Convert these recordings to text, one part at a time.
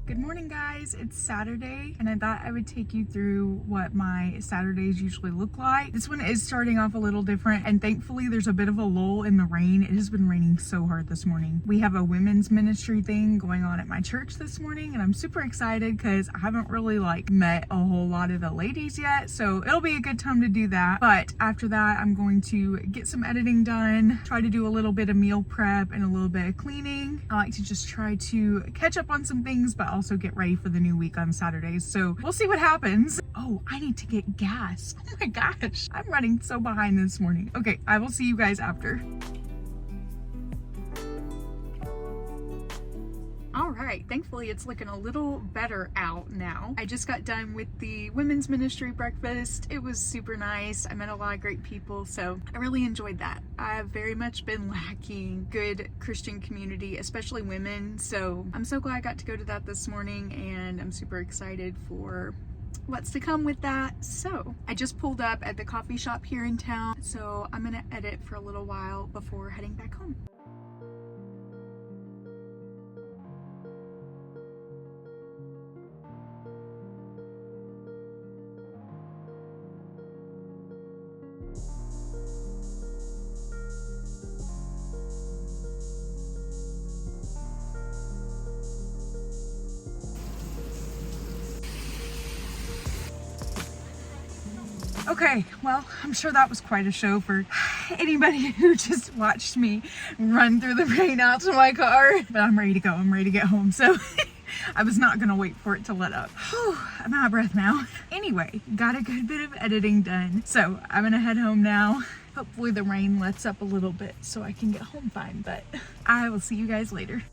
Good morning, guys. It's Saturday and I thought I would take you through what my Saturdays usually look like. This one is starting off a little different and thankfully there's a bit of a lull in the rain. It has been raining so hard this morning. We have a women's ministry thing going on at my church this morning and I'm super excited because I haven't really met a whole lot of the ladies yet, so it'll be a good time to do that. But after that, I'm going to get some editing done, try to do a little bit of meal prep and a little bit of cleaning. I like to just try to catch up on some things but also get ready for the new week on Saturdays, so we'll see what happens. Oh, I need to get gas. Oh my gosh, I'm running so behind this morning. Okay, I will see you guys after. All right, thankfully it's looking a little better out now. I just got done with the women's ministry breakfast. It was super nice. I met a lot of great people, so I really enjoyed that. I've very much been lacking good Christian community, especially women, so I'm so glad I got to go to that this morning and I'm super excited for what's to come with that. So I just pulled up at the coffee shop here in town, so I'm gonna edit for a little while before heading back home. Okay, well, I'm sure that was quite a show for anybody who just watched me run through the rain out to my car. But I'm ready to go. I'm ready to get home. So I was not going to wait for it to let up. Whew, I'm out of breath now. Anyway, got a good bit of editing done. So I'm going to head home now. Hopefully the rain lets up a little bit so I can get home fine. But I will see you guys later.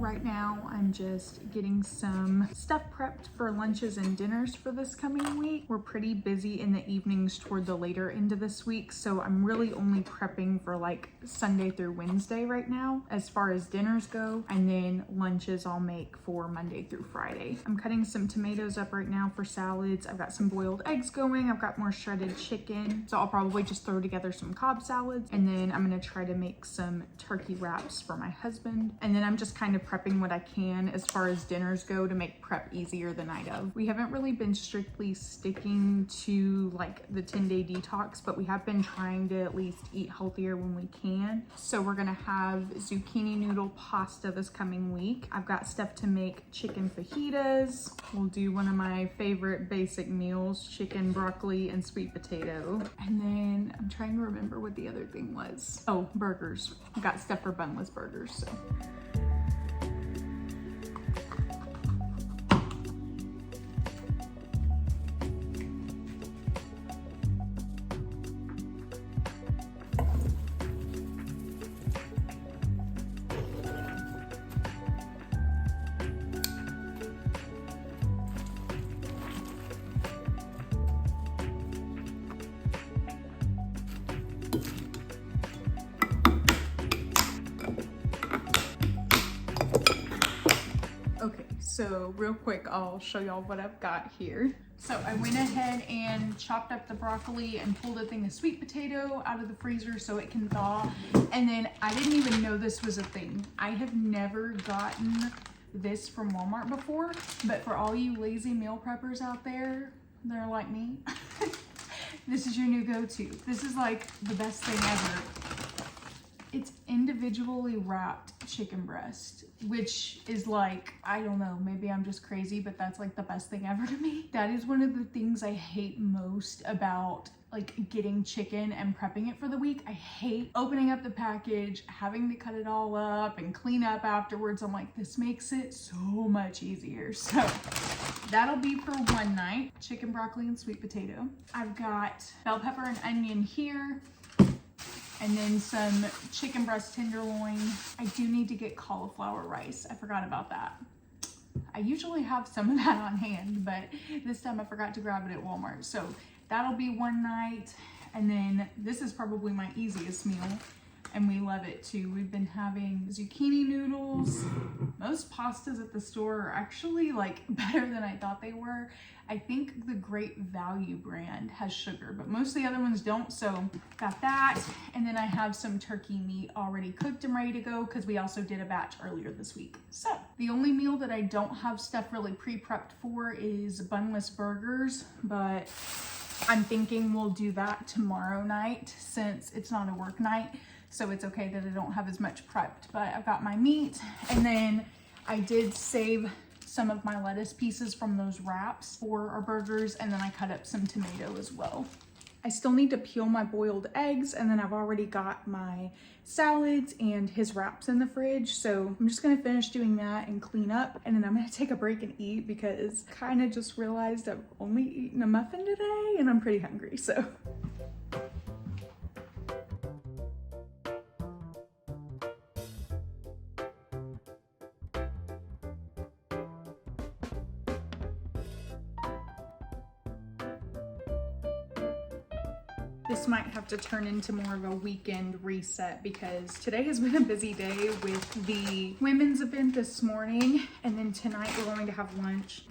Right now, I'm just getting some stuff prepped for lunches and dinners for this coming week. We're pretty busy in the evenings toward the later end of this week, so I'm really only prepping for Sunday through Wednesday right now as far as dinners go, and then lunches I'll make for Monday through Friday. I'm cutting some tomatoes up right now for salads. I've got some boiled eggs going. I've got more shredded chicken, so I'll probably just throw together some Cobb salads, and then I'm gonna try to make some turkey wraps for my husband, and then I'm just kind of prepping what I can as far as dinners go to make prep easier the night of. We haven't really been strictly sticking to the 10-day detox, but we have been trying to at least eat healthier when we can. So we're gonna have zucchini noodle pasta this coming week. I've got stuff to make chicken fajitas. We'll do one of my favorite basic meals, chicken, broccoli, and sweet potato. And then I'm trying to remember what the other thing was. Oh, burgers. I've got stuff for bunless burgers, so. Okay, so real quick, I'll show y'all what I've got here. So I went ahead and chopped up the broccoli and pulled a thing of sweet potato out of the freezer so it can thaw. And then I didn't even know this was a thing. I have never gotten this from Walmart before, but for all you lazy meal preppers out there that are like me, this is your new go-to. This is the best thing ever. It's individually wrapped chicken breast, which is like, I don't know, maybe I'm just crazy, but that's like the best thing ever to me. That is one of the things I hate most about like getting chicken and prepping it for the week. I hate opening up the package, having to cut it all up and clean up afterwards. I'm like, this makes it so much easier. So that'll be for one night. Chicken, broccoli, and sweet potato. I've got bell pepper and onion here, and then some chicken breast tenderloin. I do need to get cauliflower rice. I forgot about that. I usually have some of that on hand, but this time I forgot to grab it at Walmart. So that'll be one night. And then this is probably my easiest meal, and we love it too. We've been having zucchini noodles. Most pastas at the store are actually like better than I thought they were. I think the Great Value brand has sugar, but most of the other ones don't. So got that. And then I have some turkey meat already cooked and ready to go because we also did a batch earlier this week. So the only meal that I don't have stuff really pre-prepped for is bunless burgers, but I'm thinking we'll do that tomorrow night since it's not a work night. So it's okay that I don't have as much prepped, but I've got my meat. And then I did save some of my lettuce pieces from those wraps for our burgers. And then I cut up some tomato as well. I still need to peel my boiled eggs, and then I've already got my salads and his wraps in the fridge. So I'm just gonna finish doing that and clean up, and then I'm gonna take a break and eat because I kind of just realized I've only eaten a muffin today and I'm pretty hungry, so. This might have to turn into more of a weekend reset because today has been a busy day with the women's event this morning, and then tonight we're going to have lunch.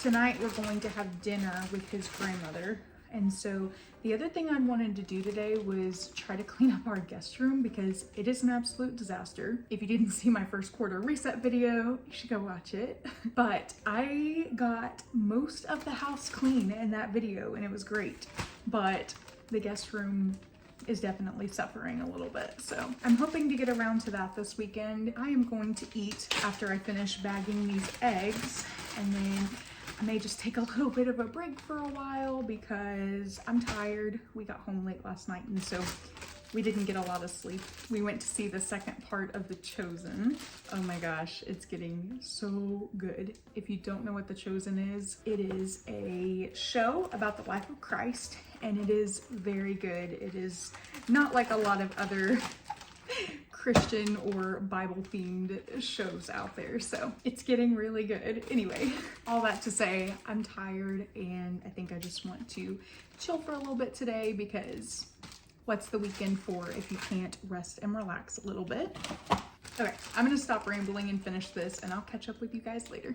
Tonight we're going to have dinner with his grandmother. And so the other thing I wanted to do today was try to clean up our guest room because it is an absolute disaster. If you didn't see my first quarter reset video, you should go watch it. But I got most of the house clean in that video and it was great. But the guest room is definitely suffering a little bit. So I'm hoping to get around to that this weekend. I am going to eat after I finish bagging these eggs, and then I may just take a little bit of a break for a while because I'm tired. We got home late last night and so we didn't get a lot of sleep. We went to see the second part of The Chosen. Oh my gosh, it's getting so good. If you don't know what The Chosen is, it is a show about the life of Christ, and it is very good. It is not like a lot of other Christian or Bible themed shows out there, so it's getting really good. Anyway, all that to say, I'm tired and I think I just want to chill for a little bit today because what's the weekend for if you can't rest and relax a little bit? Okay, I'm gonna stop rambling and finish this, and I'll catch up with you guys later.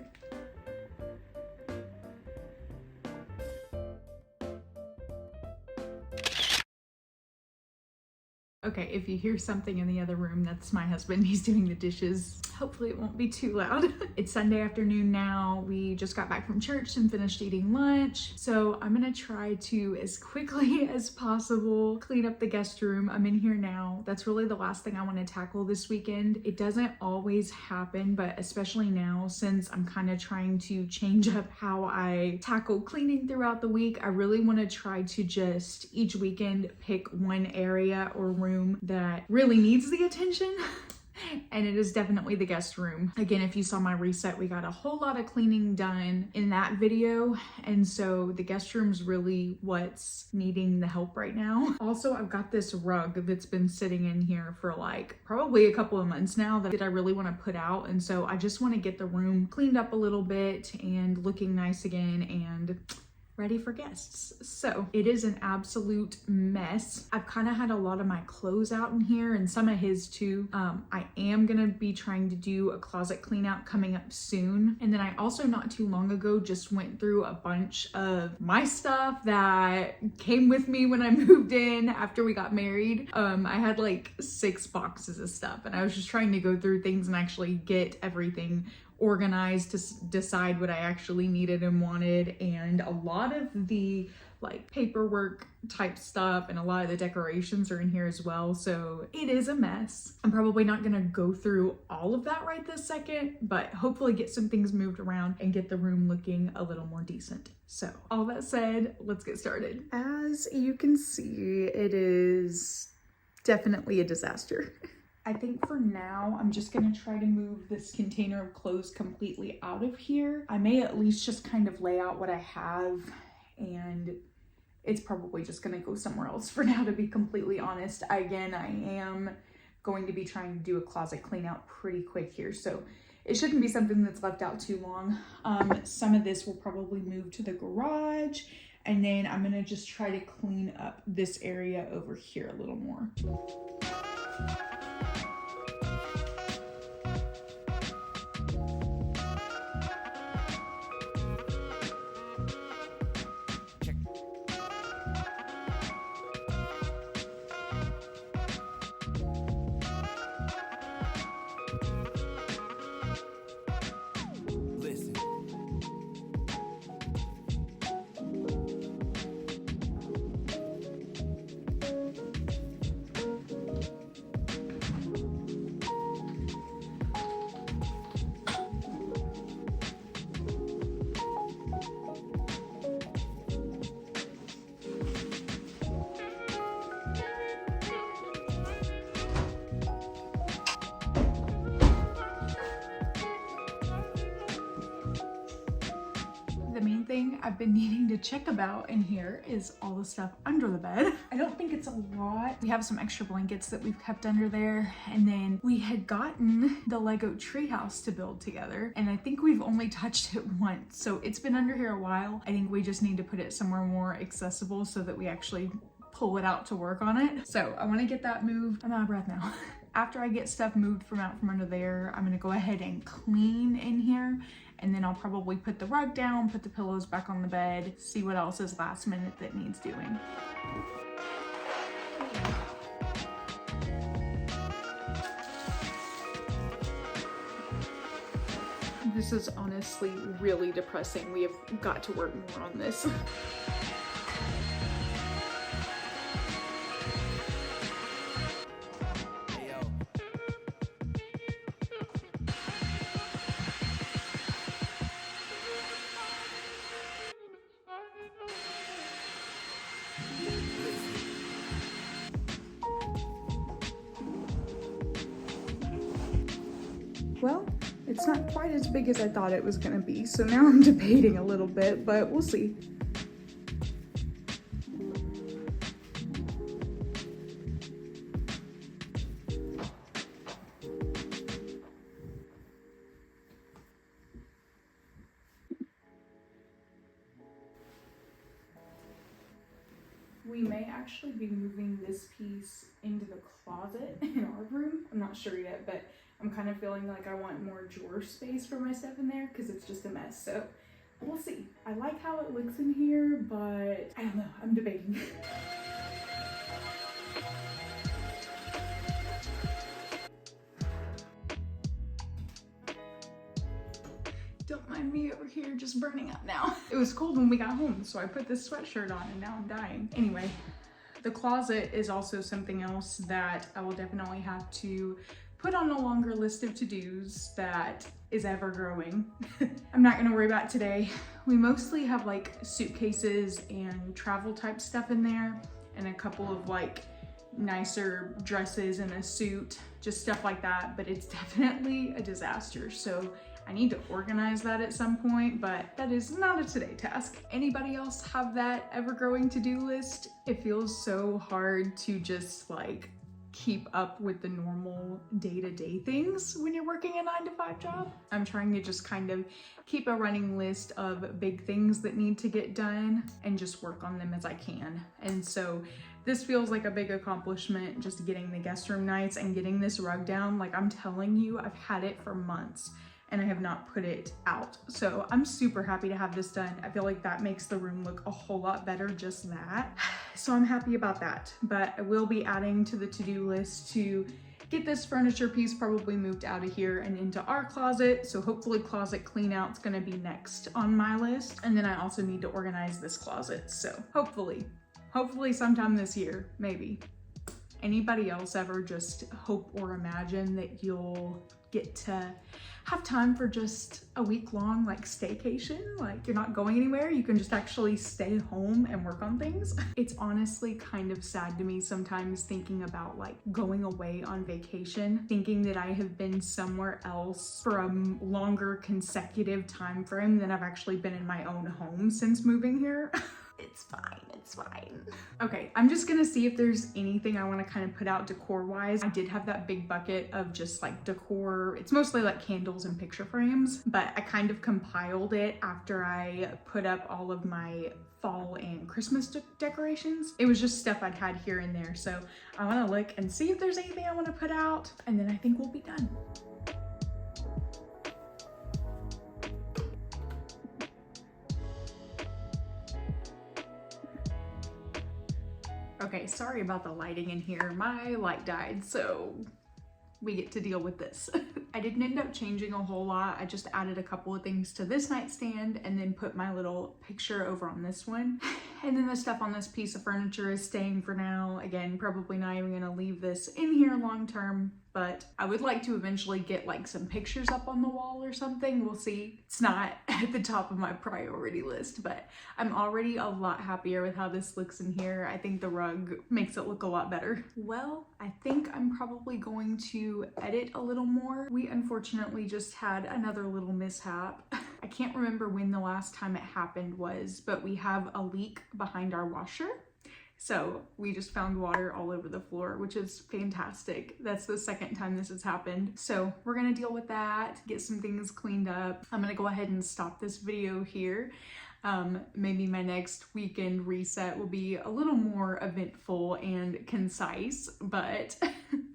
Okay, if you hear something in the other room, that's my husband. He's doing the dishes. Hopefully it won't be too loud. It's Sunday afternoon now. We just got back from church and finished eating lunch. So I'm gonna try to, as quickly as possible, clean up the guest room. I'm in here now. That's really the last thing I wanna tackle this weekend. It doesn't always happen, but especially now, since I'm kind of trying to change up how I tackle cleaning throughout the week, I really wanna try to just each weekend pick one area or room that really needs the attention. And it is definitely the guest room. Again, if you saw my reset, we got a whole lot of cleaning done in that video. And so the guest room's really what's needing the help right now. Also, I've got this rug that's been sitting in here for like probably a couple of months now that I really want to put out. And so I just want to get the room cleaned up a little bit and looking nice again and ready for guests. So it is an absolute mess. I've kind of had a lot of my clothes out in here and some of his too. I am gonna be trying to do a closet clean out coming up soon. And then I also not too long ago just went through a bunch of my stuff that came with me when I moved in after we got married. I had like 6 boxes of stuff and I was just trying to go through things and actually get everything organize to decide what I actually needed and wanted. And a lot of the like paperwork type stuff and a lot of the decorations are in here as well. So it is a mess. I'm probably not gonna go through all of that right this second, but hopefully get some things moved around and get the room looking a little more decent. So all that said, let's get started. As you can see, it is definitely a disaster. I think for now, I'm just gonna try to move this container of clothes completely out of here. I may at least just kind of lay out what I have, and it's probably just gonna go somewhere else for now, to be completely honest. Again, I am going to be trying to do a closet clean out pretty quick here, so it shouldn't be something that's left out too long. Some of this will probably move to the garage, and then I'm gonna just try to clean up this area over here a little more. Thing I've been needing to check about in here is all the stuff under the bed. I don't think it's a lot. We have some extra blankets that we've kept under there, and then we had gotten the Lego treehouse to build together, and I think we've only touched it once, so it's been under here a while. I think we just need to put it somewhere more accessible so that we actually pull it out to work on it. So I want to get that moved. I'm out of breath now. After I get stuff moved from out from under there, I'm gonna go ahead and clean in here, and then I'll probably put the rug down, put the pillows back on the bed, see what else is last minute that needs doing. This is honestly really depressing. We have got to work more on this. Well, it's not quite as big as I thought it was gonna be, so now I'm debating a little bit, but we'll see. We may actually be moving this piece into the closet in our room. I'm not sure yet, but I'm kind of feeling like I want more drawer space for my stuff in there because it's just a mess. So we'll see. I like how it looks in here, but I don't know. I'm debating. Don't mind me over here just burning up now. It was cold when we got home, so I put this sweatshirt on and now I'm dying. Anyway, the closet is also something else that I will definitely have to put on a longer list of to-dos that is ever growing. I'm not gonna worry about it today. We mostly have like suitcases and travel type stuff in there, and a couple of like nicer dresses and a suit, just stuff like that, but it's definitely a disaster. So I need to organize that at some point, but that is not a today task. Anybody else have that ever-growing to-do list? It feels so hard to just like keep up with the normal day-to-day things when you're working a 9-to-5 job. I'm trying to just kind of keep a running list of big things that need to get done and just work on them as I can. And so this feels like a big accomplishment, just getting the guest room nights and getting this rug down. Like, I'm telling you, I've had it for months and I have not put it out. So I'm super happy to have this done. I feel like that makes the room look a whole lot better, just that. So I'm happy about that, but I will be adding to the to-do list to get this furniture piece probably moved out of here and into our closet. So hopefully closet clean out's gonna be next on my list. And then I also need to organize this closet. So hopefully sometime this year, maybe. Anybody else ever just hope or imagine that you'll get to have time for just a week-long like staycation? Like you're not going anywhere, you can just actually stay home and work on things. It's honestly kind of sad to me sometimes thinking about like going away on vacation, thinking that I have been somewhere else for a longer consecutive time frame than I've actually been in my own home since moving here. It's fine, it's fine. Okay, I'm just gonna see if there's anything I wanna kind of put out decor-wise. I did have that big bucket of just like decor. It's mostly like candles and picture frames, but I kind of compiled it after I put up all of my fall and Christmas decorations. It was just stuff I'd had here and there. So I wanna look and see if there's anything I wanna put out, and then I think we'll be done. Okay, sorry about the lighting in here. My light died, so we get to deal with this. I didn't end up changing a whole lot. I just added a couple of things to this nightstand and then put my little picture over on this one. And then the stuff on this piece of furniture is staying for now. Again, probably not even gonna leave this in here long term, but I would like to eventually get like some pictures up on the wall or something. We'll see. It's not at the top of my priority list, but I'm already a lot happier with how this looks in here. I think the rug makes it look a lot better. Well, I think I'm probably going to edit a little more. We unfortunately just had another little mishap. I can't remember when the last time it happened was, but we have a leak behind our washer. So we just found water all over the floor, which is fantastic. That's the second time this has happened. So we're gonna deal with that, get some things cleaned up. I'm gonna go ahead and stop this video here. Maybe my next weekend reset will be a little more eventful and concise, but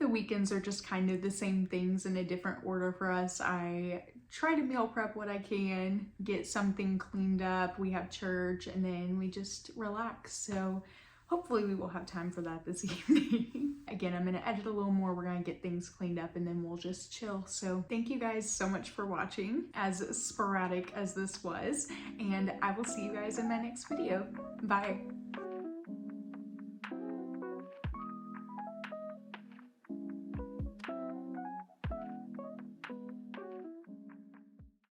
the weekends are just kind of the same things in a different order for us. I try to meal prep what I can, get something cleaned up. We have church and then we just relax. So hopefully we will have time for that this evening. Again, I'm gonna edit a little more. We're gonna get things cleaned up and then we'll just chill. So thank you guys so much for watching, as sporadic as this was, and I will see you guys in my next video. Bye.